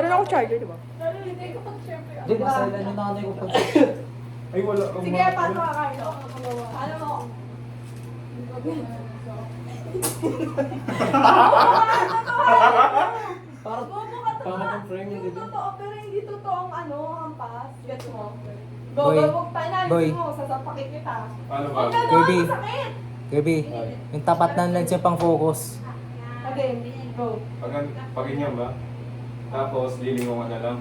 Meron ako charger, di ba? Hindi ko pag syempre. Hindi, masaya yung nanay ko pag... Ay, wala. Sige, paano ka kayo? Ano mo? Parang... Bobo ka to Parang ka. ang frame Hindi yun, di ba? totoo, pero hindi totoong ano, hampas. Gets mo? Go, Boy. go, panalis Boy. mo, sasapakin kita. Paano ba? Huwag gano'n, Kirby. masakit. Gabi, yung tapat ng lens yung pang focus. Okay, go. Pag-inyan ba? Tapos, lilingongan na lang.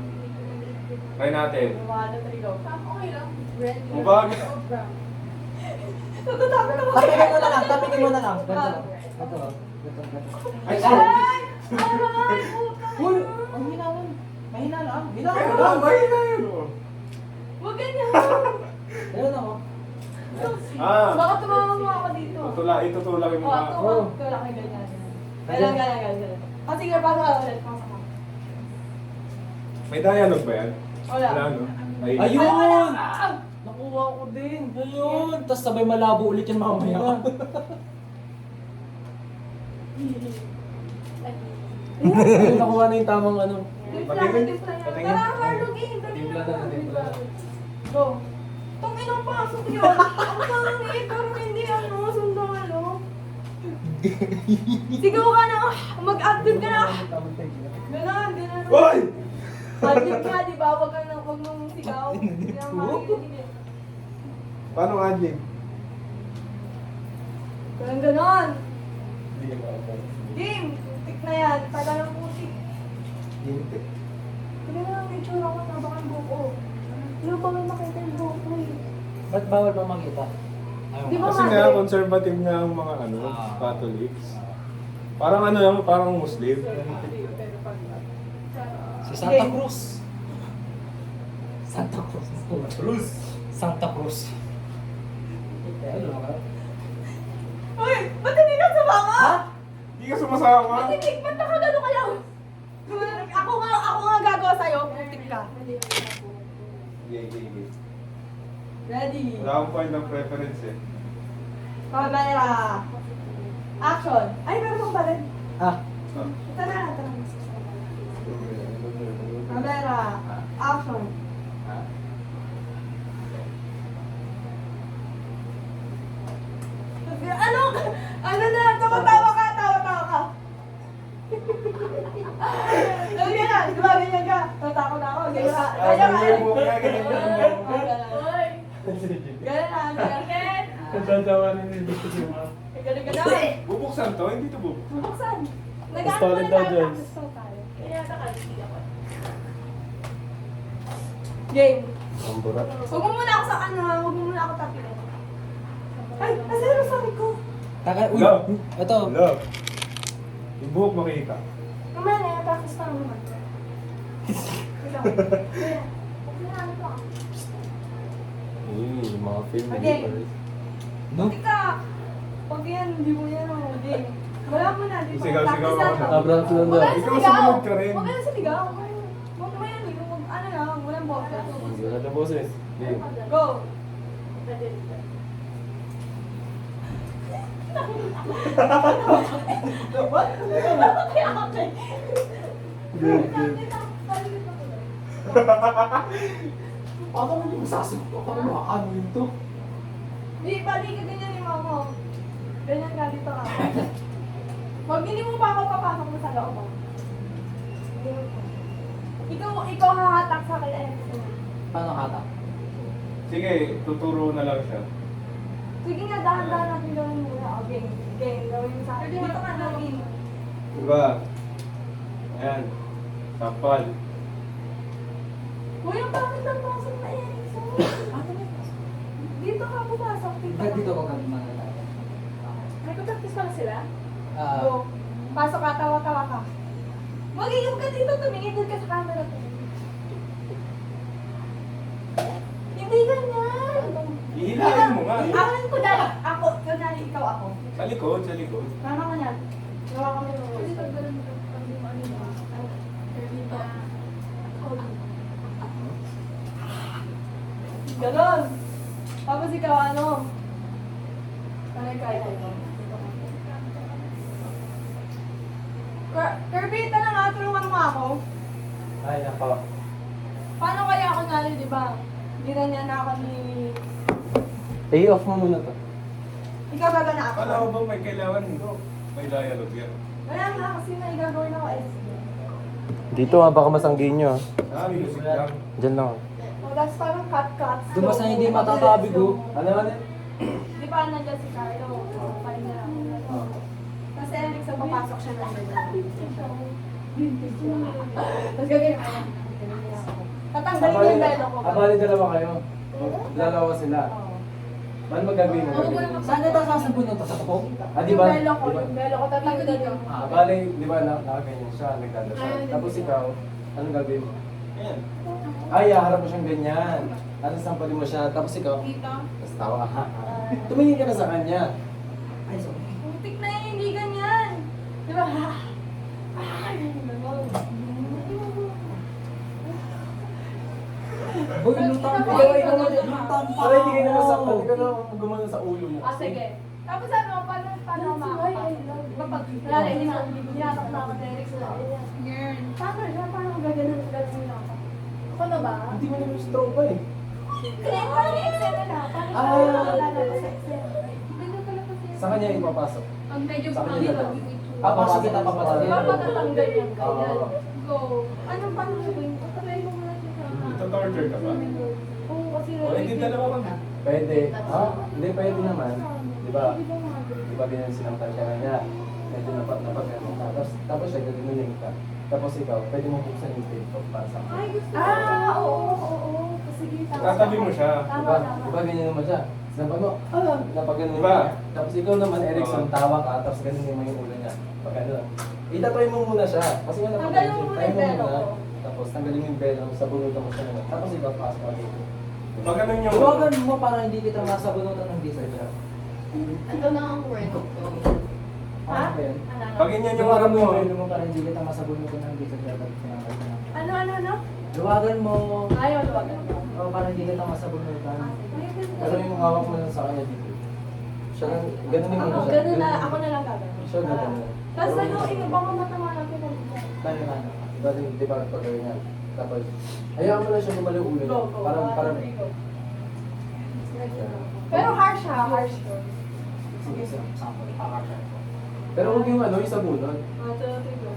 Try natin. 1, 2, 3, go. Okay lang. Mabag. Natatakot ako. Tapigin mo na lang, tapigin mo na lang. Ganito lang. Ganito. Ay, Ay! sorry. Aray! Puta! Uy! Ang hina nun. Mahina lang. Hina Pero, lang. mahina yun. oh. Huwag ganyan! Ayun ako. Baka tumama mo ako dito. Itutulak yung Oo, mga... tulak kayo ganyan. Ganyan. O sige, paano ka ulit? Pasok ka. May dialogue ba yan? Wala. no? Ay, Ayun! Ah! Nakuha ko din. Ayun! Tapos sabay malabo ulit yung mamaya. Ayun, nakuha na yung tamang ano. Timpla yan. Patingin. Tara, Carlo, game. Timpla na, timpla na. Go. Itong inang pasok yun. Ang pangit, pero hindi ano, sundang ano. Sigaw ka na, mag-active ka na. Ganon. Hoy! Active ka, di ba? Huwag mong sigaw. Hindi na makikinig. Paano adlib? Ganon. Hindi ba ako? Game. Tik na yan. Tagal ng putik. Hindi. Hindi na lang itsura ko na baka buko. Hindi ba may makita yung buko eh. Ba't bawal ba makita? Ayun. Di ba Kasi nga, conservative nga ang mga Catholics. Parang ano yan, parang Muslim. Si Santa Cruz. Santa Cruz. Cruz! Santa Cruz. Ano ka? Uy! Ba't hindi ka sumama? Ha? Hindi ka sumasama. Ba't hindi? Ba't nakagano ka lang? Ako nga gagawa sa'yo. Putik ka. Yeah. Ready? Wala akong point of preference eh. Camera. Action. Ay, meron akong balon. Ah. Tara. Camera. Action. Ano? Ano na? Tawa-tawa ka. Ganyan na. Diba ganyan ka? Tatako na ako. Ganyan ka. Ganyan ka. Ganyan mo kaya, ganyan mo. Ganyan na. Ganyan. Tatawa na nila dito si Mama. Ganyan ka na. Bubuksan to, hindi to bubuksan. Bubuksan. Installed daw dyan. Kaya nakalimutan ako. Game. Ang burat. Huwag mo muna ako sa ano, huwag mo muna ako tapilin. Ay, nasa yung sabi ko. Taka, uy, Love. ito. Love. Yung buhok makita. Kamaya na, practice pa naman. Ikaw. Kaya, huwag mo na ano pa. Yung mga film. Okay. No? Tika! Huwag yan, hindi mo yan ako. Game. Wala mo na, di ba? Sigaw, sigaw Practice ako. natin. Sobrang sunod Huwag ka na Ikaw, sa ligaw. sumunod ka rin. Huwag ka na sa ligaw. Huwag mo yan, ano lang, walang boses. Wala na boses. Go! Paano mo yung masasagot ko? Paano makakano yun to? Di, bali ka ganyan ni mama. Ganyan ka, dito ka. Huwag hindi mo pa ako papasok mo sa loob mo. Ikaw hahatak sa akin. Paano kata? Sige, tuturo na lang siya. Sige nga, dahan-dahan natin gawin muna. Okay, gawin mo sa akin. Dito ka lagi. Diba? Ayan. Tapal. Kuya, bakit ang pasok na yan? Dito ka pumasok. Ba't dito ko gagawin tayo? May practice pala sila? Ah, Go. Pasok ka, tawa-tawa ka. Mag-inom ka dito, tumingin doon ka sa camera. Hindi ganyan. Ihilahin mo nga. Akin ko dali. Ako, kunwari ikaw ako. Sa likod, sa likod. Tama ka niyan. Gawa kami ng rules. Ganon. Tapos ikaw ano? Ano ikaw? Kirby, ito na nga, tulungan mo ako. Ay, nako. Paano kaya ako nalo, di ba? Ginanyan na ako ni... I-off mo muna to. Ikaw ba na ako? Kala ko ba may kailangan may dialogue yan? Wala nga kasi may gagawin ako SB. Dito nga, baka masanggihin nyo. Ah, music lang. Diyan lang. Oh, that's parang cut-cut. Dumas na hindi matatabi ko. Ano ano? Di ba nandiyan si Carlo? Paano na ako? Kasi Eric, sa papasok siya na tapos gagawin ako. Tatanggalin ko yung belo ko. Abali dalawa kayo. Dalawa sila. Paano magagawin mo? Saan na tayo sasabunin ito? Sa tukok? Di ba? Yung belo ko tatanggalin ko. Abali, di ba, nakaganyan siya, nagdadasal. Tapos ikaw, anong gagawin mo? Yan. Ay, harap mo siyang ganyan. Tapos sampalin mo siya, tapos ikaw, tapos tawa ka. Tumingin ka na sa kanya. Ay, sorry. Putik na yun, hindi ganyan. Di ba? Boy, lutang pa. Ay, Lutang pa. Para hindi ka na masaktan, hindi ka na gumano sa ulo mo. Ah, sige. Tapos ano, paano makakapag? Wala rin, hinatak na ako ni Eric sa Paano siya? Paano ko gaganon na ako? Ako na ba? Hindi mo naman strong pa eh. Kaya paano yung Excel na? Paano Ah. siya wala na sa Excel? Sa kanya ipapasok. Ang medyo Sa kanya dito. dalawa. Papasok kita, papasok kita. Papatatanggal yan, Oo. ganyan. Go. Anong paano gagawin? Patry mo muna siya. Ito-torture ka ba? Oo, kasi O, hindi dalawa ka. Pwede. Ha? Hindi, pwede naman. Di ba? Di ba ganyan sinampal ka na niya? Medyo napag-ano ka. Tapos siya, gagawin ka. Tapos ikaw, pwede mo buksan yung TikTok para sa akin. Oo. Sige, tama. Tatabi mo siya. Tama, Diba? tama. Diba ganyan naman siya? Sinampal mo, napag-ano Diba? niya. Tapos ikaw naman, Erickson, Oo. tawa ka, tapos ganun mo yung ulo niya. Pag ano, itatry mo muna siya. Kasi nga Tanggalin mo muna try yung belo ko. Tapos tanggalin mo yung belo, sabunutan mo siya naman. Tapos ikaw, pasok ka dito. Pag ganun yung... Tawagan mo para hindi kita masabunutan ng diesel. Ito na ang word. Ha? Ano ba yun? Pag ganyan yung Tawagan harap mo mo, yung belo mo para hindi kita masabunutan ng diesel. Ano? Tawagan mo. Ayaw, luwagan mo. O para hindi kita masabunutan. Kasi yung hawak mo lang sa kanya dito. Siya lang, ganun mo Ako, siya. ganun na, ako na lang gagawin. Siya ganun. Tapos ano, baka matama lang kita. Paano ka? Di ba pag ganyan? Tapos, hayaan mo lang siya gumalaw ulo niya. Go. Parang, Pero harsh ha, harsh yun. Sige, sample. Pakakasya. pero huwag yung ano, yung sabunod. 1, 2, 3, go.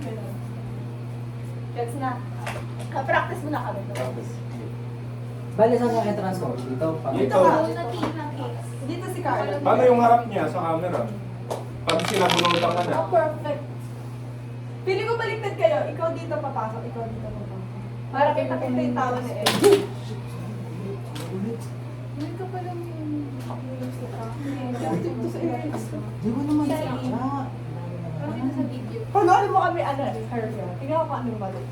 Ganun. Gets na. Practice mo na kami. Tapos, Bale, saan yung entrance ko? Dito? Dito. Dito si Carlo. Paano yung harap niya sa camera? Pag sinabunutan ka na. Oh, perfect. Pili ko baliktad kayo. Ikaw dito papasok, ikaw dito papasok. Para kita-kita yung tawa ni Ed. Hindi ka pala dito sa Eric. Di ko naman Sa siya. Panoorin mo kami, ano, her. Tingnan ko kung ano balik.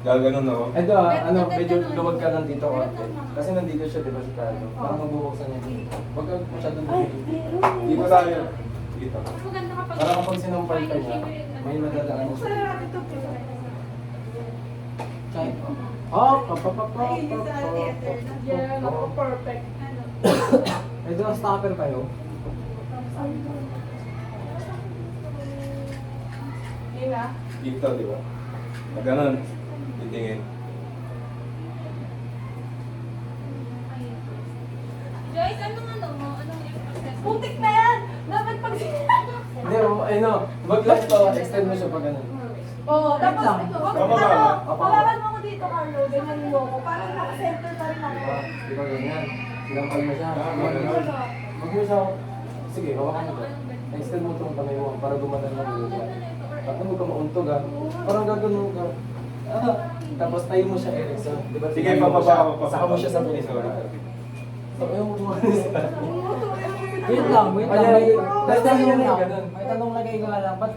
Gaganon ako. ito ano, medyo luwag ka lang dito konti. Kasi nandito siya, di ba si Carlo? Parang mabubuksan niya dito. Huwag ka masyadong dumikit. Dito tayo. Dito. Para kapag sinampal ka niya, may madadaan Buksan siya. na natin ito. Oh, Naiinis na natin enter. Yeah, ako perfect. Ito ang stopper kayo. Yun na. Dito, di ba? Gaganon. Titingin. Joyce, anong ano mo? Anong i-process? Putik na yan! Dapat pag Hindi, ano, wag lang to, extend mo siya pag ganun. Oo, tapos, lang. wag Bababa. hawakan mo ko dito, Carlo. Ganyan mo ko. Parang naka-center pa rin ako. Di ba ganyan? Sinampal mo siya. Ano? Wag mo siya, sige, hawakan mo to. Extend mo itong kamay mo para gumanan ng ulo siya. At huwag ka mauntog ha. Parang gagano'n ka. Tapos tayo mo siya, Erickson. Di ba? Sige, Tayo mo siya. pababa. Saka mo siya sa pulis. So, ayaw mo gumanan sa Wait lang. May Tapos tayo tanong na lang. ganun. May tanong lagay ko nga lang. Ba't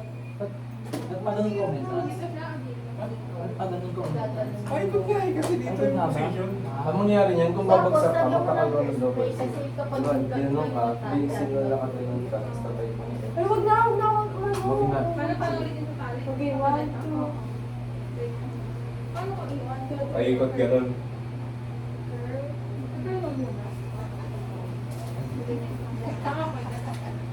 padanon ko entrance? Ba't padanon ko entrance? Ay, bagay. Kasi dito yung position. Ang mangyari niyan, kung babagsak ka, magkakagawa ng double C. Diba, ginanong ka, binisin mo lang ka ganun ka, tapos tatay mo. Ay, wag na. Huwag na. Paano pa ulitin sa pali? Okay, 1, 2. Paano ko iwan? Paikot ganon.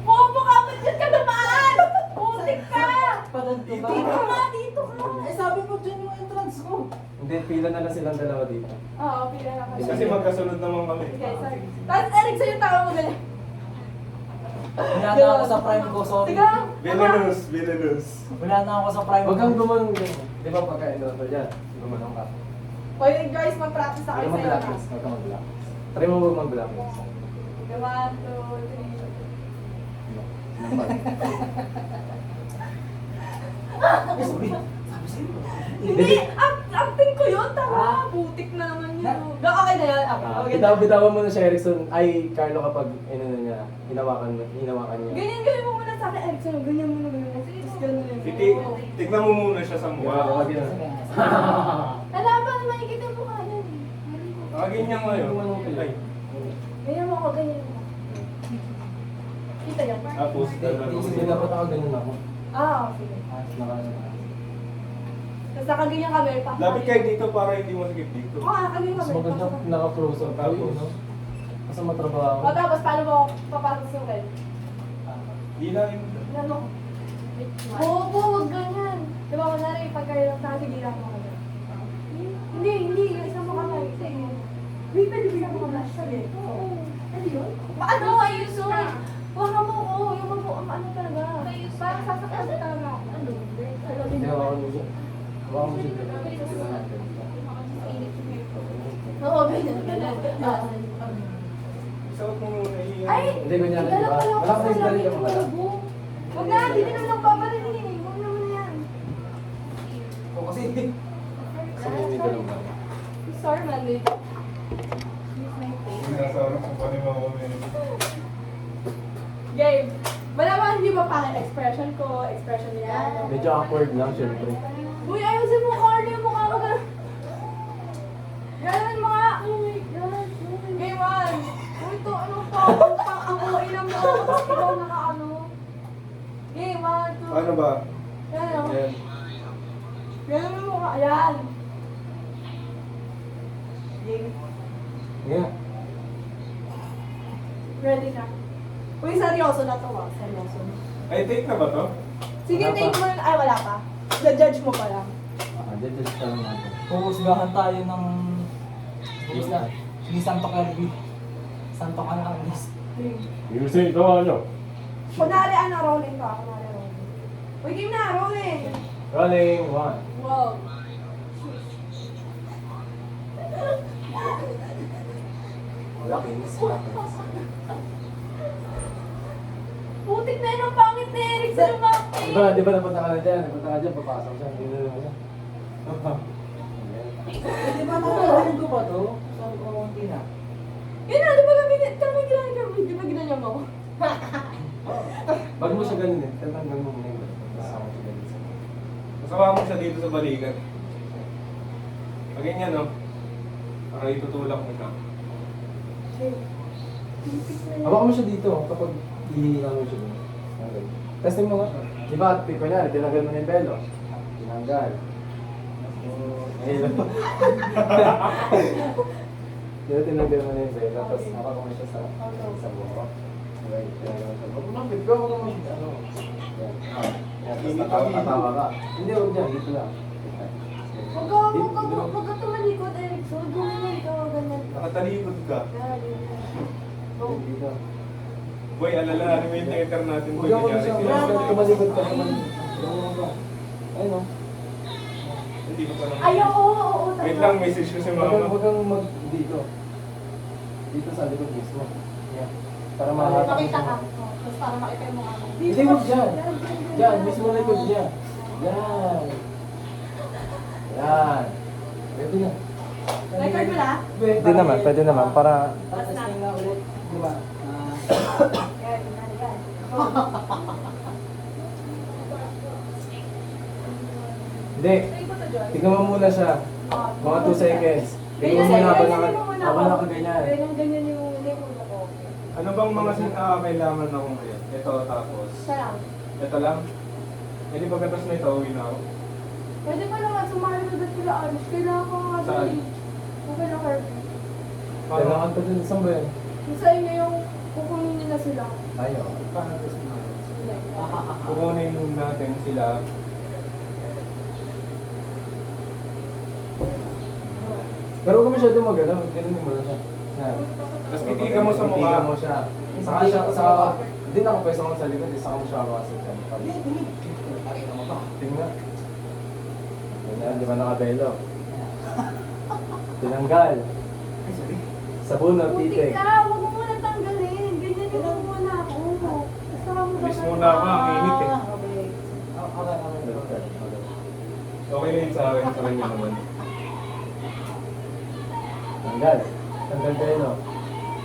Momo ka, ba't dyan ka dumaan? Putik ka! Padanon ko ba? Dito ka, dito ka. Eh sabi mo dyan yung entrance ko. Hindi, pila na lang silang dalawa dito. Oo, pila na kasi. Kasi magkasunod naman kami. Sige, sorry. Tapos Eric, sa'yo tawa mo ganyan. Wala na ako sa prime ko, sorry. Sige. Binalus, binalus. Wala na ako sa prime Huwag kang ko. gumanong ganyan. Di ba pagka-endorser dyan? Gumanong ka. O yun guys, mag-practice na Huwag kayo kang sa'yo. mag-blacklist. Huwag kang mag-blacklist. Try mo huwag mag-blacklist. Sige, 1, 2, 3. Eh, sorry. Sabi sa'yo. Hindi! Acting ko yun! Tama! Putik na naman yun. Okay na yan. Okay na. Bitawan mo na si Erickson. Ay, Carlo kapag niya, hinawakan niya. Ganyan mo muna sa akin, Erickson. Ganyan mo na ganyan. Tapos ganun yun. Tignan mo muna siya sa mukha. Huwag yun. Wala pa naman ikita mo ka yan. Nakaganyan ngayon. Ay, Ganyan mo ako, ganyan mo. Kita yan. tapos Hindi dapat ako ganun ako. Sige. Naka- Tapos nakaganyan kami. lapit kayo dito para hindi masakit dito. Nakaganyan Mas kami. maganda naka-close up. Tapos? Kasi matrabaho. O tapos, paano mo papasok sa well? Hilahin mo. Ganyan mo. Bobo, huwag ganyan. Di ba, kunwari, pag kayo lang nakagigilan mo kami. Hindi. Isang mo kami. Hindi, pwede isang mo kami. Sige. Oo. Ano yun? Ano? Ayusun! Huwag mo ko. Yung ano talaga. Parang sasaktan sa talaga. Ano? Hindi ako niya. Hawakan mo siya. Oo, ganyan. Isuot mo muna iyan. Ay! Hindi, ganyan, Gala di ba? pala ako Wala sa kang salamin isdali ka ng pala. labo. Huwag na, hindi naman nagpaparinig. Huwag naman yan. O kasi, Sumimig ka lang ba? Sorry, man. Wait. Nasa oras ko pa rin mga Game. Wala ba hindi ba pangit expression ko, expression niya? Medyo awkward lang, syempre. Uy, ayusin mo, Carly, yung mukha ko ganun. Ganun mga. Oh my God. Game 1. Uy, ito, ano pa? Ang ilang mo. Tapos ikaw naka-ano. Game 1, 2. Ano ba? Ganun. Ayan. Ganun yung mukha. Ayan. Game. Yeah. Ready na. Uy, seryoso na to ah. Seryoso. Ay, take na ba to? Sige, Wala take pa. mo yun. Ay, wala pa. The-judge mo pa lang. Judge ka lang natin. puhusgahan tayo ng... Ni Santo Kirby. Santo Canaris. Music, gawa nyo. Kunwari, ano, rolling ka. Kunwari, rolling. Uy, game na, rolling. Rolling, one. Wow. Lakins. Putik na yun ang pangit ni Eric sa lumaki. Di ba napunta ka na dyan? Napunta ka dyan, papasok siya. Hindi na naman siya. Di ba nakalahin ko ba to? Sabi ko, konti na. Yun na, di ba kami ginagawa? Di ba ginanya mo? Bago mo siya ganun eh. Tatanggal mo muna yung kasama siya ganun. Masama mo siya dito sa balikat. Pag ganyan, no? Para itutulak mo siya. Hawakan mo siya dito kapag hihinga mo siya dun. Okay. Testing mo nga. Di ba, kunyari, tinanggal mo na yung pelo. Tinanggal. Ayun. Di ba, tinanggal mo na yung pelo, tapos hawakan mo siya sa buhok. Okay, tinanggal mo sa buhok. Lumapit ka, huwag mo siya. Ano? Yan. Yan, tapos tatawa ka. Hindi, huwag dyan, dito lang. Huwag ka tumalikod, Eric. So, ganyan ka, ganyan. Nakatalikod ka. Dito. Boy, alala, ano yung theater natin? Boy, Huwag mo nangyari siya, sila. tumalikod ka, tumalikod. Ayun o. Hindi ko pa naman. Ay, oo. Wait lang, message ko si mama. Huwag kang mag dito. Dito sa likod mismo. Yan. Para makakita Pakita ka. Tapos para makita yung mukha mo. Hindi, huwag dyan. Dyan, mismo likod niya. Yan. Yan. Pwede na. Record mo na? Pwede naman, pwede naman. Para... Testing na ulit. Di ba? Yan, yan. Hindi. Tignan mo muna siya. Mga 2 seconds. Tignan mo muna habang nakaganyan. Ganyan yung ulo ko. Ano bang mga kailangan ako ngayon? Ito, tapos. Siya lang. Ito lang. Hindi pagkatapos na ito, uwi na ako. Pwede pa naman sumali na dito sila Aris. Kailangan ko nga Saan? Okay na, Kirby. Kailangan pa din sa ba yan? Yung sa inyo yung kukunin nila sila. Ayaw. Paano testing na ulit? Kukunin natin sila. Pero huwag ka masyadong magalaw. Ganun mo lang siya. Yan. Tapos titigan mo sa mukha. Titigan mo siya. Saka siya, hindi na ako pwesa ko sa likod. Saka mo siya hawasin siya. Tingnan. Ganyan, di ba nakabelo? Tinanggal. Sabon o Putik titik. ka, huwag mo muna tanggalin. Ganyan yung muna ako. Basta ka mo Bilis muna ako, ang init eh. Okay. Okay. Okay na yun sa akin, sa kanya naman. Tanggal. Tanggal kayo, no?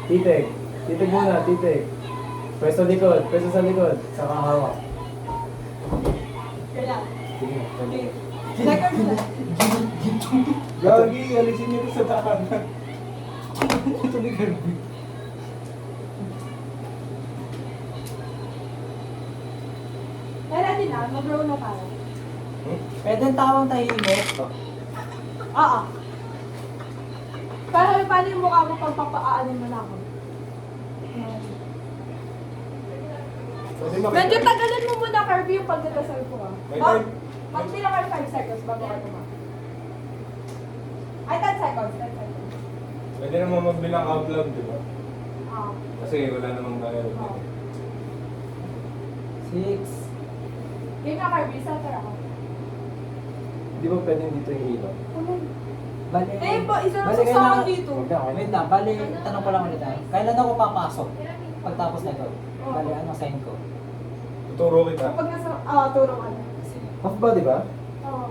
Titik. Titik muna, titik. Pwesto likod. Pwesto sa likod. Saka hawak. Kailan? Sige. Okay. Second na. Gagi, alisin niyo ito sa tahanan. Ito ni Kirby. Kaya natin na, mag-roll na tayo. Pwede tawang tahimik. Oo. Para paano yung mukha mo pag papaanin mo na ako? Pwede makita. Medyo tagalan mo muna, Kirby, yung pagdadasal ko ah. May Oh, time. magbilang ka 5 seconds bago ka tumak. Ay, 10 seconds, 10 seconds. Pwede naman magbilang out loud, di ba? Oo. Kasi wala namang dialogue Oo. eh. 6. Game na, Kirby, center ako. Di ba pwedeng dito yung ilaw? Bali. Eh, isa lang Bali, sa kailangan- saan dito. Huwag na, okay. Wait lang, bali, tanong ko lang ulit ah. Kailan ako papasok? Pagtapos na ito. Oo. Bali, ano sign ko? Tuturo kita. Kapag nasa, turo ka na. Sige. Half ba, di ba? Oo.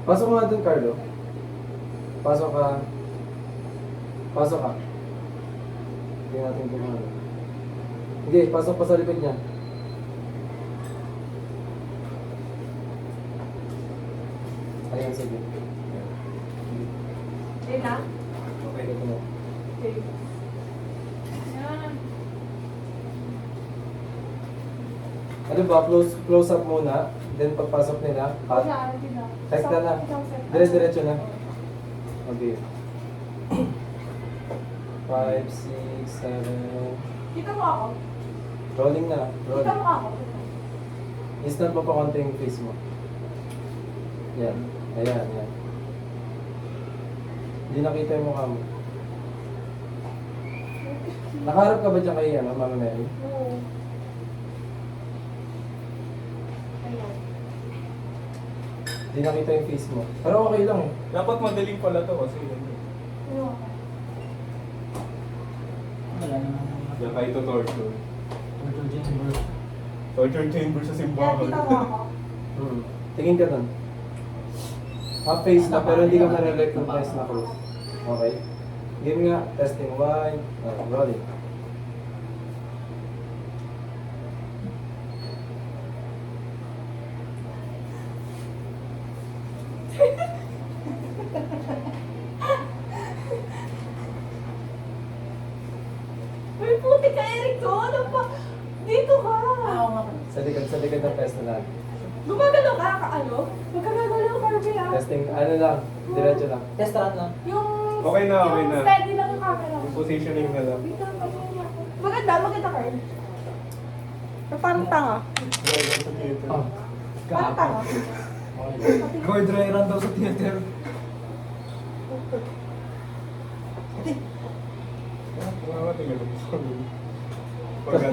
Pasok nga dun, Carlo. Pasok ka. Pasok ka. Hindi natin kumano. Hindi, pasok pa sa likod niya. Ayan, sige. Game na? Okay. Ito mo. Okay. Yan. Ano ba, close up muna. Then pagpasok nila, cut. Wala, hindi na. Text na lang. Isang set. Dire-diretso na. Okay. 5, 6, 7. Kita mo ako? Rolling na. Kita Rolling. mo ako? Instant mo pa konti yung face mo. Yan. Ayan, yan. Hindi nakita yung mukha mo. Nakaharap ka ba dyan kay Mama Mary? Oo. Ayun. Hindi nakita yung face mo. Pero okay lang eh. Dapat madaling pala to kasi yun. Ayun. Wala naman. Diyan kayo to torture. Virtual chamber. Torture chamber sa Yan, simbahan. kita mo ako. Tingin ka doon. Half face na pero hindi ka ma-recognize na close. Okay. Game nga. Testing. 1. Rolling. Uy, puti ka, Eric ko. Ano pa? Dito ka. Oo nga. Sa likod ng test na lang. Gumagano ka, ano? Magkagagalaw, Kirby, ah. Testing. Ano lang. Diretso lang. Test run lang. Yung... Okay na, okay yung na. steady lang yung camera. Yung positioning na lang. Dito, pagkakanya ako. Maganda, maganda, Kirby. Pero parang tanga. Oh. Parang tanga. Go dry run daw sa theater. Tumawa tingnan mo.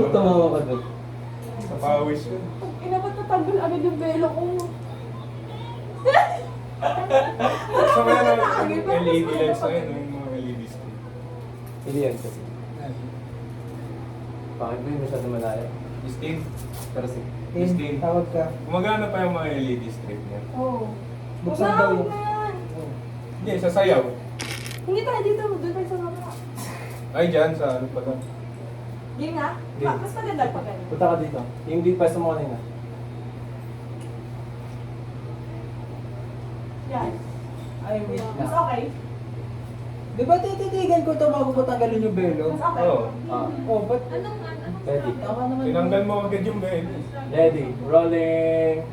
Tumawa ka doon. Sa pawis yun. Ina, ba't natanggal agad yung velo ko? Sa mga LED lights na yun, yung mga LED screen. Hindi yan kasi. Bakit ba yung masyado malayo? Steve, Pero sige. Steve. Tawag ka. Gumagana pa yung mga LED strip niya. Oo. Buksan Huwag daw na, yun. huwag na yan. Hindi, sa sayaw. Hindi tayo dito, doon tayo sa mga. Ay, dyan, sa ano pala. Game na? Game. Mas maganda pag ganun. Punta ka dito. Yung di pa sa mo kanina. Yan. Ay, wait Mas lang. okay. Di ba tititigan ko ito bago ko tanggalin yung belo? Mas okay. Oo. Oh, ba't? Anong Ready. Tama naman. Tinanggal mo agad yung bed. Ready. Rolling.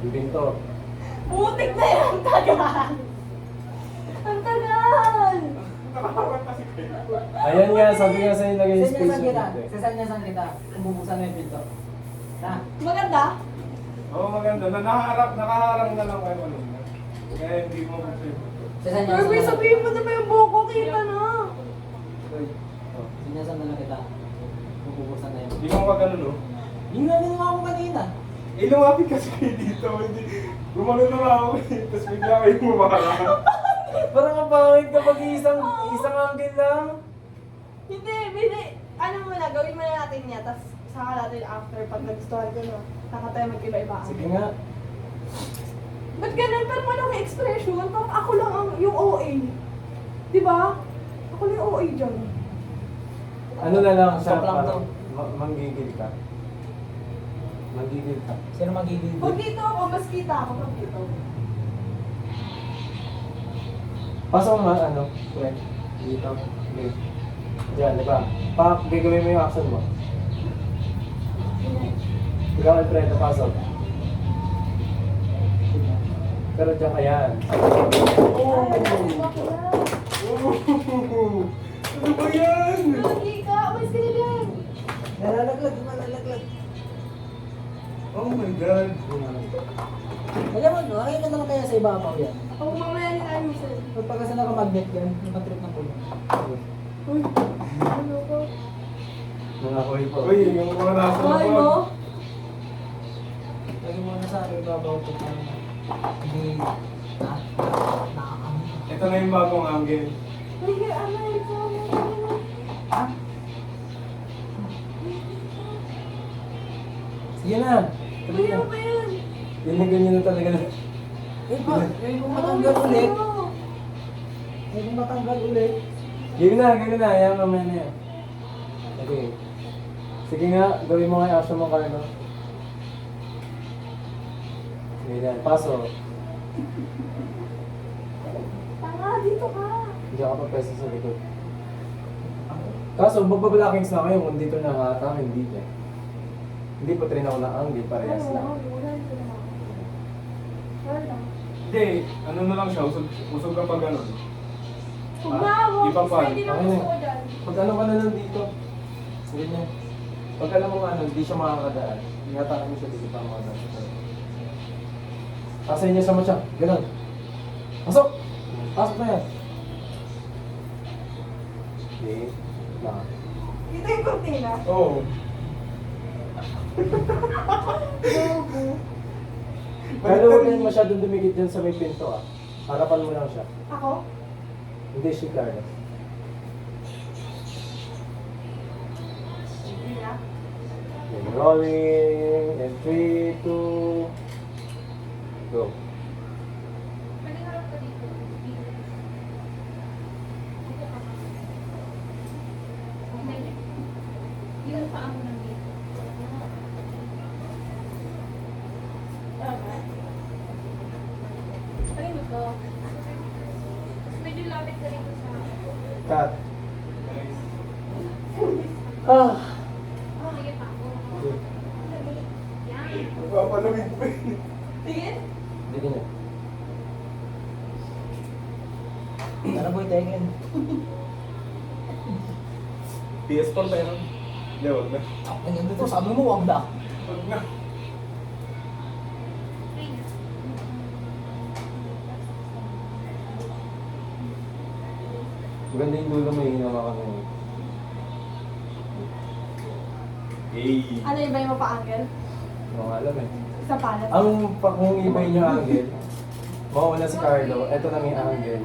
Yung pinto. Putik na yan! Ang tagal! Ang tagal! Nakakawat kasi kayo. Ayan nga, sabi nga sa'yo lagay yung space Saan yung kita? pinto. Sa saan kita? Bubuksan mo yung pinto. Na? Maganda? Oo, maganda. Nakaharang na lang kayo ano. Kaya hindi mo kasi. Sa saan Kirby, sabihin mo na ba yung buhok ko? Kita na! Sinyasan na lang kita. Bubuksan na yun. Hindi mo kagano no? Yung nga ginawa ko kanina. Eh, lumapit kasi kayo dito. Hindi. Gumano na nga ako eh. Tapos bigla kayo bumaharang. Parang ang pangit kapag isang angle lang. Hindi. Ano muna, gawin muna natin niya. Tapos saka natin after pag nagustuhan ko, no? Saka tayo mag-iba-iba. Sige nga. Ba't ganun? Pero walang expression. Parang ako lang ang yung OA. Di ba? Ako lang yung OA dyan. Ano na lang siya, Stop lang parang to. manggigil ka. Manggigil ka. Sino magiging Pag dito ako, mas kita ako pag dito. Pasok mo ano, friend. Dito. Okay. Diyan, di ba? Gagawin mo yung action mo. Ikaw ang friend, pasok. Pero diyan ka yan. Oh! Ano ba yan? Lagi ka! Umalis ka na dyan! Nalalaglag. Oh my God. Alam mo, no? Ayun na lang kaya sa ibabaw yan. Ako mamaya ni Anison. Pagpagkasa naka-magnet yan, nakatrip ng pulo. Uy! Ano ko? Mga hoy po. Uy, yung mga nasa Ay mo? Lagi mo na sa ibabaw ko parang hindi nakakami. Ito na yung bagong angle. Uy, ano ito? Ha? Sige na. Tuloy Uy, na. ano ba yan? Yan yung ganyan na talaga. Eh pa, kung matanggal ulit. Kung matanggal ulit. Game na. Ayan, mamaya na yan. Okay. Sige nga, gawin mo nga yung action mo, Carlo. Sige na, paso. Tanga, dito ka. Hindi ka pa pesa sa likod. Kaso, magbablockings na kayo kung dito na ata, hindi eh. Hindi pa train ako na angle, parehas lang. Hindi, ano na lang siya, usog ka pa ganun. Huwag na, huwag. Iba pa. Pwede na Okay na. gusto ko dyan. Pag ano ka na lang dito, sige niya. Pag alam mo ano, hindi siya makakadaan. Ingatan mo siya dito para makadaan. Pasayin niya sa matya. Ganun. Pasok! Pasok na yan. Okay. Lang. Dito yung kortina. Oo. Bobo. Pero huwag kayong masyadong dumikit dyan sa may pinto ah. Harapan mo lang siya. Ako? Hindi si Carlos. Hindi na. Okay, rolling. And 3, 2, go. Pwede harap ka dito. Dito ka. Hindi. Yung paa mo lang dito. Tama. Ay, ito. Medyo lapit ka dito sa... Cut. Ah. Sige pa ako. Okay. Yan. Nagpapalamig pa yun. Tingin? Hindi niya. Ano boy, tingin? PS4 pa yun. Hindi, wag na. Ang ganda to, sabi mo wag na. Wag na. Ay, na. Maganda yung dulo mo yung hinawa ka ngayon. Hey. Ano yung ba yung mapa-angle? Hindi ko alam eh. Sa palat. Kung iba yung angle, mawawala si Carlo, eto lang yung angle.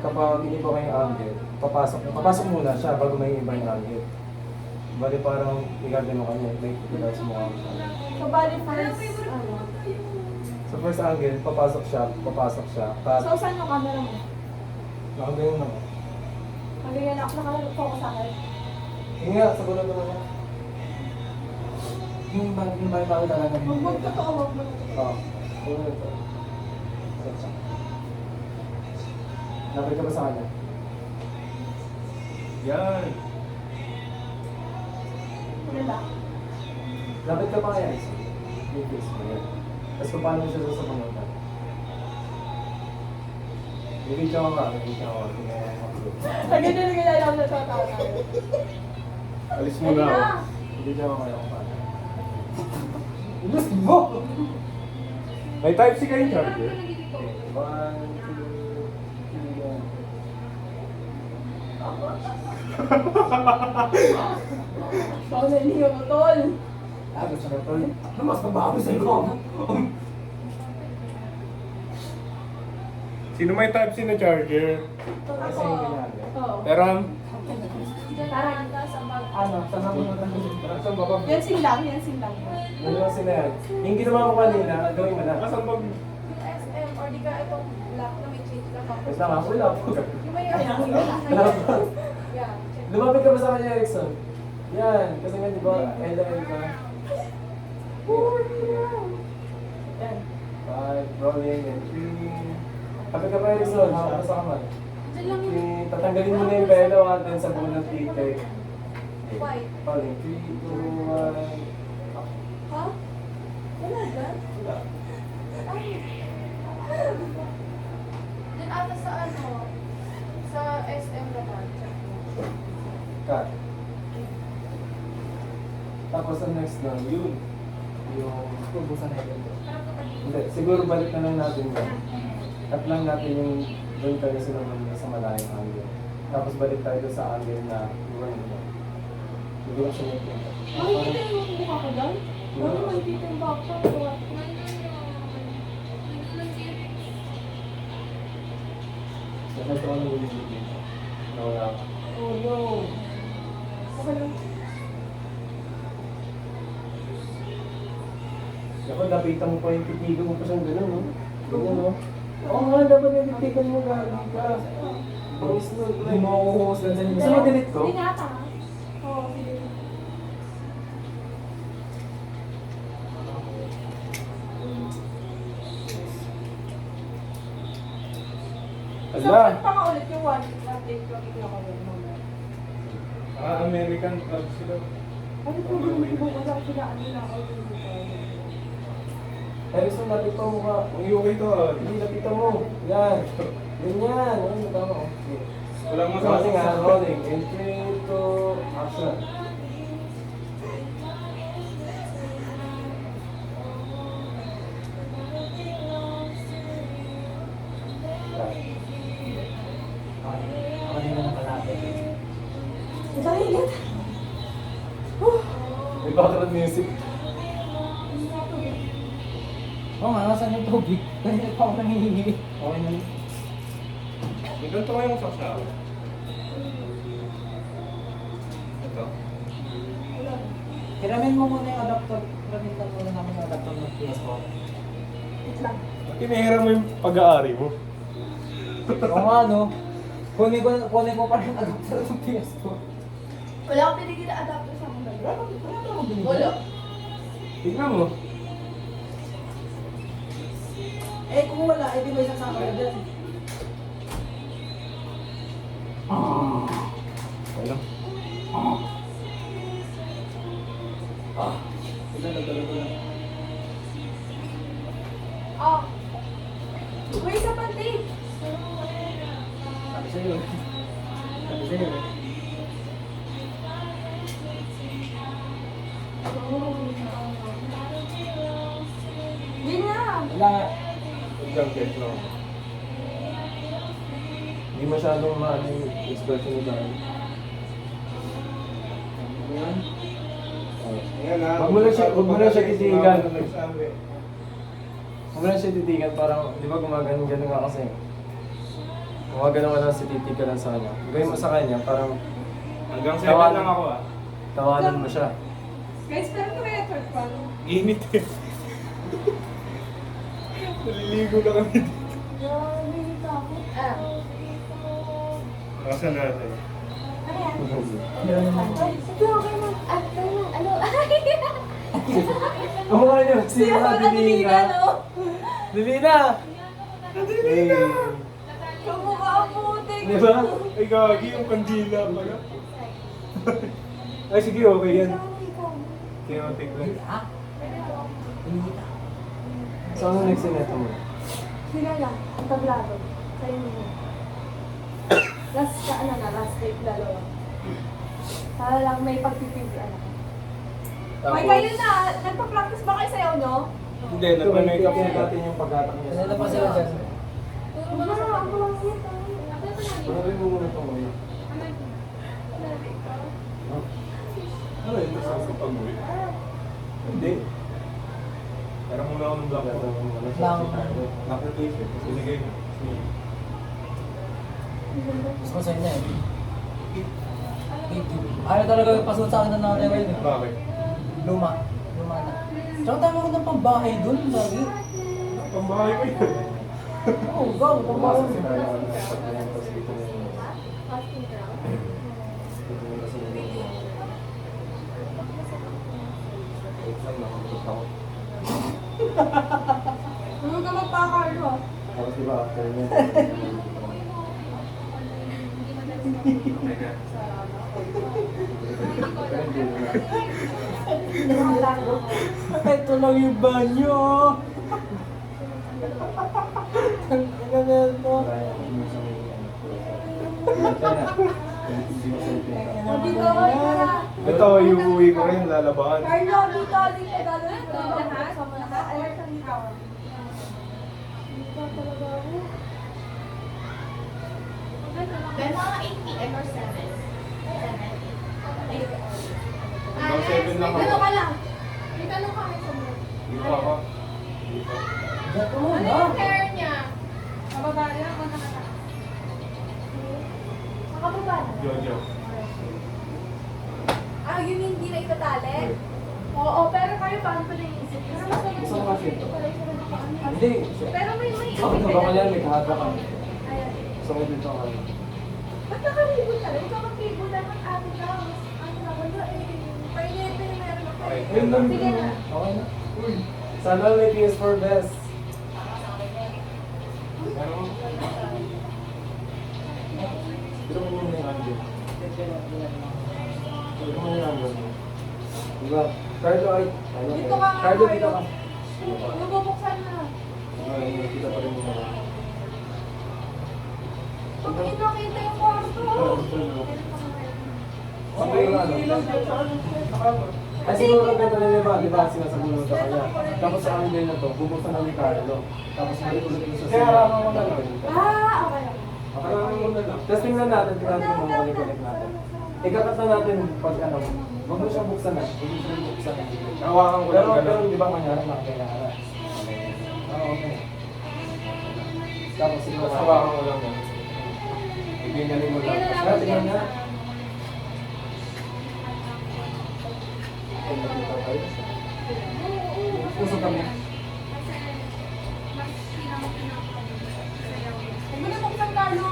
Kapag iniba ko yung angle, papasok muna siya bago may iba yung angle. Bali parang i-garden mo kanya, may i-garden mo kanya. So, bali first, ano? Sa first angle, papasok siya. So, saan yung camera mo? Nakagayon na. Magayon ako, naka-focus sa akin. Hindi nga, sa gulo naman niya. Yung bago talaga. Huwag totoo, huwag mo. Oo. Gulo ito. Lapit ka ba sa kanya? Yan. Ano ba? Lapit ka pa kaya isa. Yung face mo yan. Tapos kung paano mo siya sasabunutan. Hindi siya mama. Hindi siya mama. Agad na nagaya lang na tatawa tayo. Alis mo na ako. Hindi siya mama yung pala. Alis mo! May type C kayong charger? Okay. 1, 2, 3, Baka nalihinga mo, tol. Gusto na tol. Ano mas mabago sa'yo ko? Sino may type C na charger? Kasi yung ginagawa. Oo. Pero, Parang, Ano? Saan ako natanggap? asan ba ba? yan silang, yan silang. Ano lang sila yan? Yung ginawa mo kanina, gawin mo na. Asan ba? Yung SM, or di ka itong black na may change na Basta nga, wala po. Yung may Ay, ako yun. Wala po. Yeah, check. Lumapit ka ba sa kanya, Erickson? Yan. Kasi nga, di ba, LL ka. Yan. 5, rolling, and 3. Kapit ka pa, Erickson. Hawak ka sa kamay. Diyan lang yun. Tatanggalin mo na yung pelo, then sa buong ng titik. White. Rolling, 3, 2, 1. Ha? Wala dyan? Wala. Ay. Diyan ata sa ano, sa SM naman. Check mo. Cut. Tapos ang next na, yun. Yung Tubusan na ito. Parang kapag hindi, siguro balik na lang natin yan. Cut lang natin yung doon tayo sinunod sa malayang angle. Tapos balik tayo doon sa angle na iwan mo. Hindi ko siya nagpunta. Makikita yung mukha ko doon? Ano makikita yung back ko? Kasi ito ang nagulong dito. Nawala ka. Oh no. Okay lang. Ako, lapitan mo pa yung titigan mo pa siyang gano'n, no? Ganyan, no? Oo nga, dapat yung titigan mo gano'n ka. Pangis no, hindi mo ako huhusgan sa inyo. Gusto mo delete ko? Hindi nga ata. Oo, sige. Ala! Pa nga ulit yung one take ko. Ito ako doon mamaya. American club sila. Ano po yung wala sila ano na ako dito. Harrison, lapitan mo ka. Ang okay to ah. Hindi, lapitan mo. Yan. Ganyan. Ano, tama ko. Okay. Walang Rolling nga, masasakit. rolling. In 3, 2, action. Ako din na nakalapit. Ito hilit. May background music. Oo nga, nasan yung tubig? Kanina pa ako nangihingi. Okay na yun. May ganito kayong saksaw. Ito. Hiramin mo muna yung adapter. Hiramin ka muna namin yung adapter ng PS4. Wait lang. Ba't kinihira mo yung pag-aari mo? Oo nga, no? Kunin ko pa rin yung adapter ng PS4. Wala akong pinigil na adapter sa mga Wala akong binigyan. Wala. Tingnan mo. Eh, kung wala, eh di may isang saka ka dyan. Wala. Ito lang. Ah. Uy, isa pa tape. Sabi sa'yo. Sabi sa'yo. Hindi na. Wala. Hanggang get lang. Hindi masyadong maano yung expression ni Dani. Yan. Ayan ah. Huwag mo na siya titigan. Nagsabi. Huwag mo na siya titigan, parang, di ba gumagano nga kasi. Gumagano ka lang si titig ka lang sa kanya. Gawin mo sa kanya, parang Hanggang 7 Tawanan. lang ako ah. tawanan mo siya. Guys, pero ito may effort pa. Init eh. Naliligo na kami dito. Grabe, dito ako. Ah. Nasa natin. Ano yan? Hiramin mo. Ay, sige, okay na. Ah, tayo na. Ano? Oo nga niyo, si Siya Mama ako Dilina. no? Dilina! Dilina! Kamukha ang putik. Di ba? Ay gagi yung kandila pala. Ay sige okay yan. Chaotic lang. Ah? So ano next sineto mo? Sila lang, ang tablado. Sa inyo. Last ka, ano na, last week, dalawa. Para lang may pagpipigyan. May kayo na, nagpa-practice ba kayo sayaw, no? Hindi, Ito, nagpa-makeup may sila. natin yung pagkatak niya. Kasi pa sila dyan. Turo mo na sa Ako lang yun. Panorin mo muna ito ngayon. Ano yun? Tapos sa pag-uwi? Hindi. Pero muna ako ng black ko. Naka-replace eh. Sinigay ko. Gusto ko sa inyo eh. Ayaw talaga yung pasuot sa akin ng nanay ko yun eh. Bakit? Luma. Luma na. Tsaka tayo mo ng pambahay dun, sabi. Pambahay ko yun. Oo, gaw, pambahay. Pumasok sila yung pag ganyan, tapos dito na yung Fasting ka. dito na kasi yung exam na kung ako. Huwag ka magpakarlo. Tapos diba after niya, Ito lang yung banyo. Ang ganyan mo. Dito, para. Ito, iuwi ko rin, lalabahan. Carlo, dito, dito, gano'n. Lahat, sama lahat. Ayan, sa dito. Dito talaga ako. Then mga 8 p.m. or 7. 7. Hanggang 7 lang ako. Ano ka lang? May tanong kami sa mga. Dito ako. Gato Ano na. yung hair niya? Kababa na o nakataas? Makababa na. Jojo. Ah, yun yung hindi na itatali? Oo, pero kayo paano pa naisip? Pero mas maganda Gusto ko kasi ito. Hindi. Hindi. Pero may Bakit ba kanya may kahata ka? Ayan. Gusto ko dito ka. Ba't nakalibot ka rin? Ikaw mag-libot lang ang ate ka. Ano na wala eh. Painete na meron ako. Okay. Ayun lang. Sige na. Okay na. Uy. Sana may PS4 best. Ano? Pero mo muna yung Android. Pero mo yung Android. Diba? Carlo ay... Ano? Dito ka nga, Carlo, dito ka. Nabubuksan na. Ay, kita pa rin mo na. Pag pinakita yung kwarto. Okay, ano? Ay, siguro ganito na diba? Diba sinasagulo sa kanya? Tapos sa amin din na to, bubuksan na ni Carlo. Tapos balik ulit yung sa Kaya harama mo na lang. Ah, okay. Okay, tapos tingnan natin kung balik-balik natin. Ikakat na natin pag ano, huwag mo siyang buksan na. Huwag mo siyang buksan na. Hawakan ko lang Pero ganun. di ba mangyari nakakailangan? Oo, okay. Tapos siguro Tapos hawakan ko lang yan. Ibinalin mo lang. Kaya tingnan niya. Puso kami. Huwag mo na buksan, Carlo.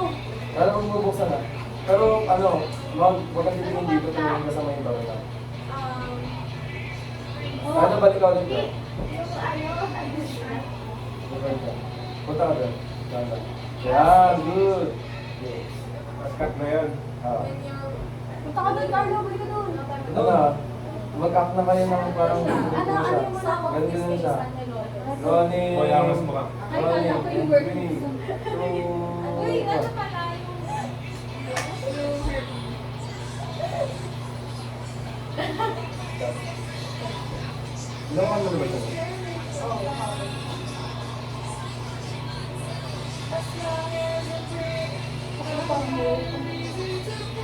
Pero kung bubuksan na. Pero ano, wag kang titingin dito, tingin ka sa may bawal na. Ano ba ikaw dito? Punta ka doon. Yan, good. Yes. Cut na yan. Ah. Punta ka doon, Carlo. Balik ka doon. Ito na. Mag-act na kayo ng parang Ano siya. mo na ako? Ganun din siya. Ronnie. O, yangas mo ka. Ronnie. Ay, ako yung work. Vinny. Uy, ano pala yung... Ilang ano ba siya?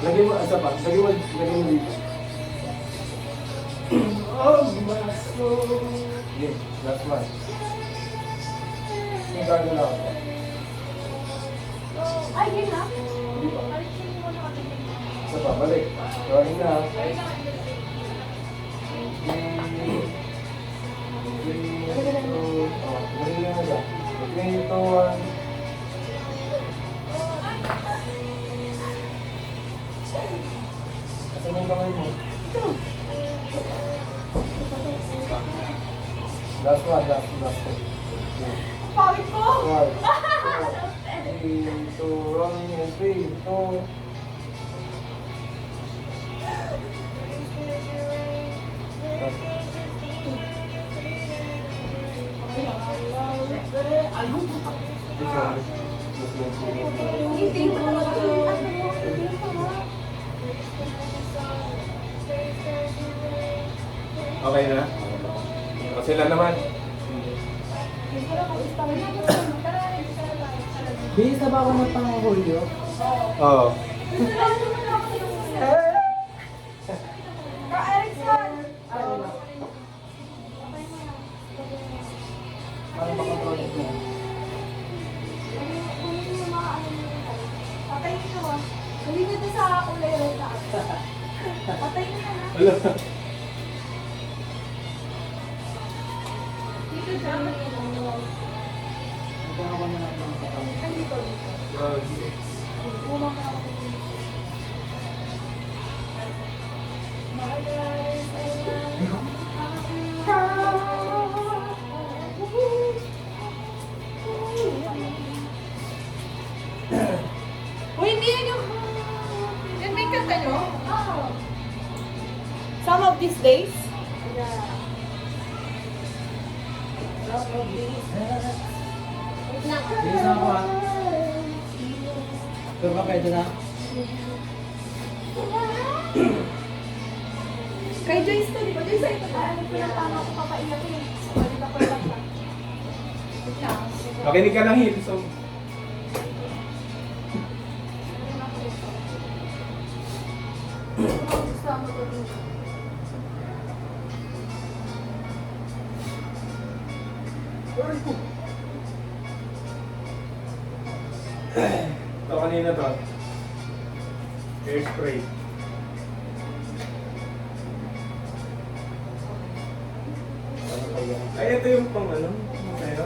Lagyan mo, isa pa. Lagyan mo dito. Oh, my soul. Okay, last one. Yung gagawin lang ako. Ay, yun na. Hindi pa. Isa pa, balik. Drawing na. Three, two, one. Asan yung kamay mo? Last one, last one. Pawit ko! One, two, three, two, rolling in three, two. Ikaw. Hindi ko naman Okay na? O sila naman. Bihis na ba ako ng pang-Julio? Oo. Para makakontrol ko. Patay nyo ah. Hindi nyo sa kulay red na. Patay nyo na. Wala. Dito dyan. Nagkakawa na lang ng katawan. Dito. Umang na ako. Uy, hindi yan yung... Yan ba yung kanta nyo? Oo. Some of these days? Yeah. Bihis na ako ah. Pero ba pwede na? Kay Joyce to, di ba? Joyce, ito pa. Ano ko na tama ko papaiyak eh. Balik ako lang pa. Wait lang. Makinig ka ng hit song. Gusto mo to dito. Ito kanina to. Hairspray. Ay, ito yung pang ano? Sa'yo.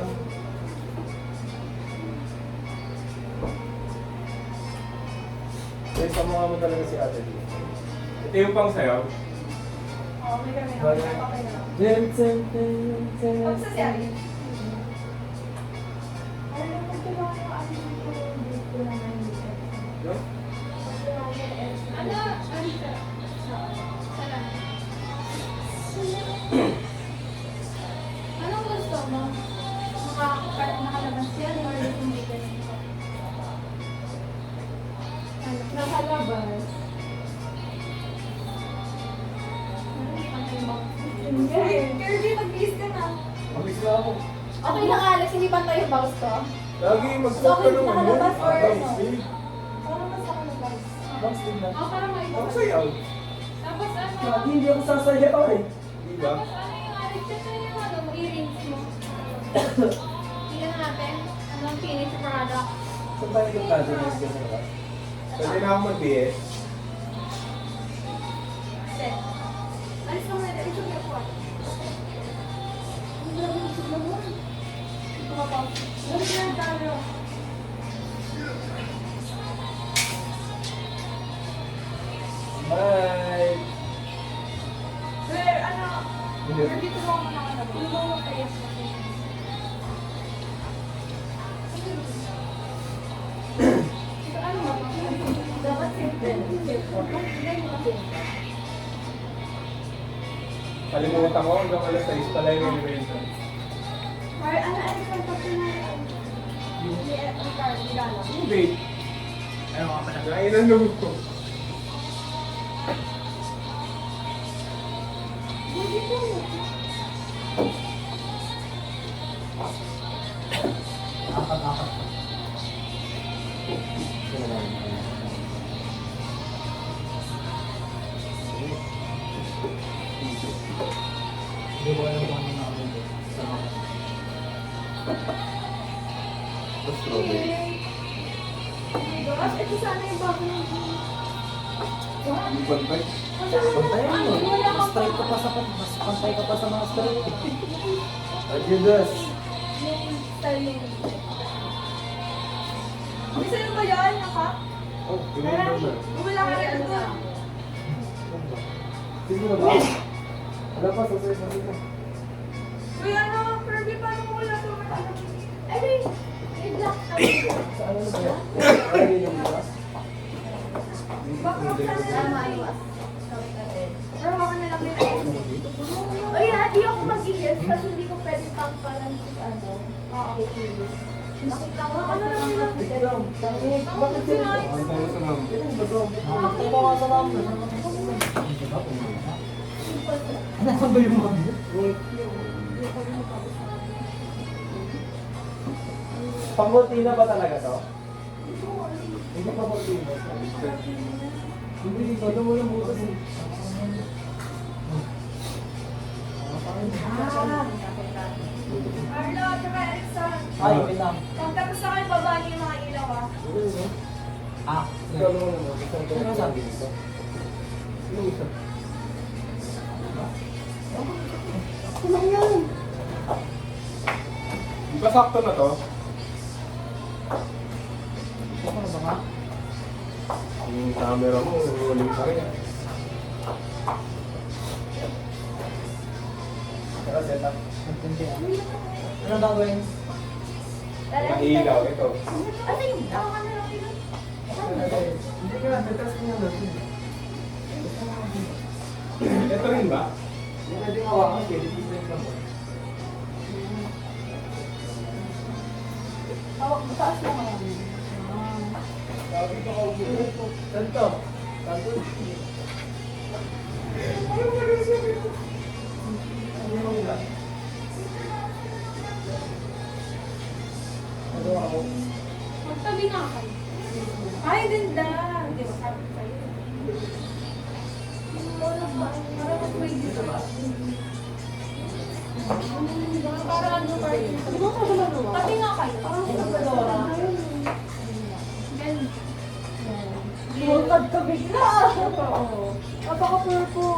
Ay, sama mo talaga si ate dito. Ito yung pang sayaw. Oo, may kami na. Okay na lang. Tapos sa siya. Ay, nagpagkagawa yung ano yung dito na ngayon dito. No? Ano? Ano siya? Saan? Anong gusto mo? Nakalabas yan or hindi ka nito? Nakalabas. Kirby, mag-bis ka na. Mabis na ako. Okay lang, Alex. Hindi pa tayo bounce to. Lagi mag-stop ka naman yun. Nakalabas or ano? Steve. Parang mas nakalabas. Box din na. Oh, parang may Ako sayaw. Tapos ano? Lagi hindi ako sasayaw eh. Di ba? Tapos ano yung Alex? Ito yung ano, earrings mo. Tingnan natin. Anong finished product? Saan tayo nagkakado na yung gano'n? Pwede na ako mag-BS. Set. Alis ka muna. Alis ka muna po. Ang grabe yung sigla mo. Ito ka pa. Alis na tayo. Bye! Where, ano? Hindi. Where dito mo ako nakakalabi? Ano ba yung kaya? Ito ano ba? Dapat simple. Kalimutan ko hanggang alas 6 pala yung elevator. Or ano ang pagkakas na hindi ang car, regalo. Hindi. Ano nga pala? Kain ang loob ko. Hindi ko. Apat-apat. Hindi ko alam kung ano na ako dito. Tapos strawberry. Gosh, ito sana yung bago ng Hindi pantay. Pantay mo. Mas straight ka pa sa mas pantay ka pa sa mga straight. Adidas! yung style yung... Gusto nyo ba yun? Naka? Oh, tingnan mo na. Wala ka rin doon. Sige na ba? Wala pa, sasaya sa dito. Uy, ano? Kirby, paano mo wala ito? Ay, i-block ka. Sa ano na ba yan? Ay, yung bukas? Backrock ka na lang. Maiwas. Pero baka na lang nila. Uy, hindi ako mag-iis kasi hindi ko pwede pang parang ano. Oo, okay. Baka na lang nila. Bakit sila? Ang tayo sa ma'am. Ito ba ka sa number? Ano ba yung mga? Pang-cortina ba talaga to? Hindi pa cortina. Hindi dito, doon mo yung butas eh. Arlo, tsaka Erickson. Ay, wait lang. Tapos sa akin, baba niyo yung mga ilaw ah. Ah, Ikaw naman naman. Ano sabi dito? Sino isa? Kulang yan. Di ba sakto na to? ako na ba nga? Yung camera mo, rolling pa rin. Saka setup. Ano gagawin? Nailaw ito. Ano yung tawag ka na lang yun? Hindi ka na, setup mo natin. Ito rin ba? Hindi pwedeng hawakan, pwede different lang po. Tawag, taas lang ako. Sabi ko ka upo. Saan to? Saan to? Ano yung mga? Ano ako? Magtabi nga kayo. Ay, ganda. Hindi ba sabi ko sa'yo? Parang mag-wait dito ba? Para ano party. Di ba ka gumagawa? Tabi nga kayo. Parang sa Salvadora. Ganun. Multad ka bigla. Oo. Napaka-purple.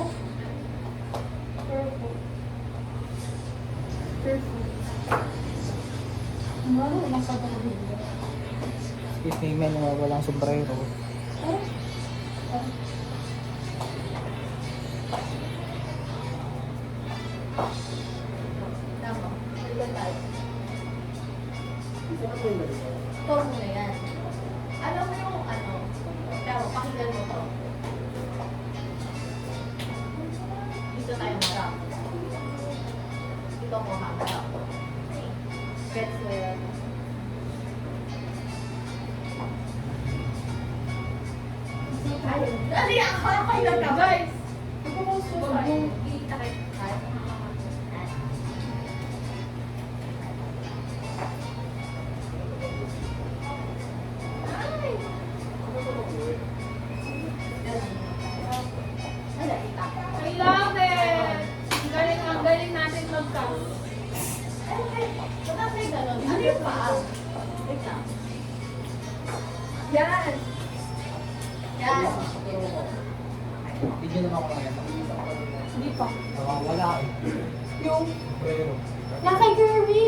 Purple. Purple. Ano? Nakasabang bigla. If may men na walang sombrero. Tama. Diba tayo? Saan ko yung nalito? Tour mo na yan. Alam mo yung ano, tama, pakinggan mo to. Dito tayo marap. Dito ako hamarap. Okay. Gets mo yun? Ayun. Dali ako! Pakinggan ka, guys! Huwag mong itakay. I love it! Ang galing natin mag-cast. Bakit may ganon? Ano yung paa? Wait lang. Yan. Yan. Video naman ako ngayon. Hindi pa. Wala eh. Yung Pero, nasa Kirby.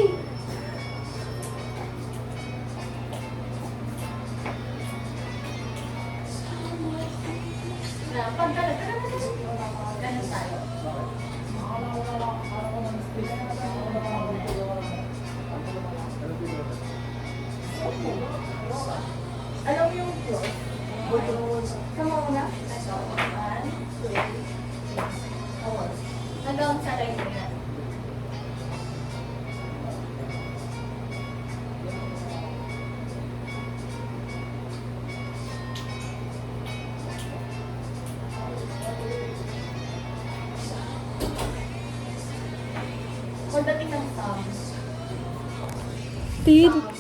Na, pag ganun tayo. Alam mo yung floor? Sama mo na? Ito, 1, 2, 3, 4. Hanggang sa line mo yan. Pagdating ng thumbs. Tid.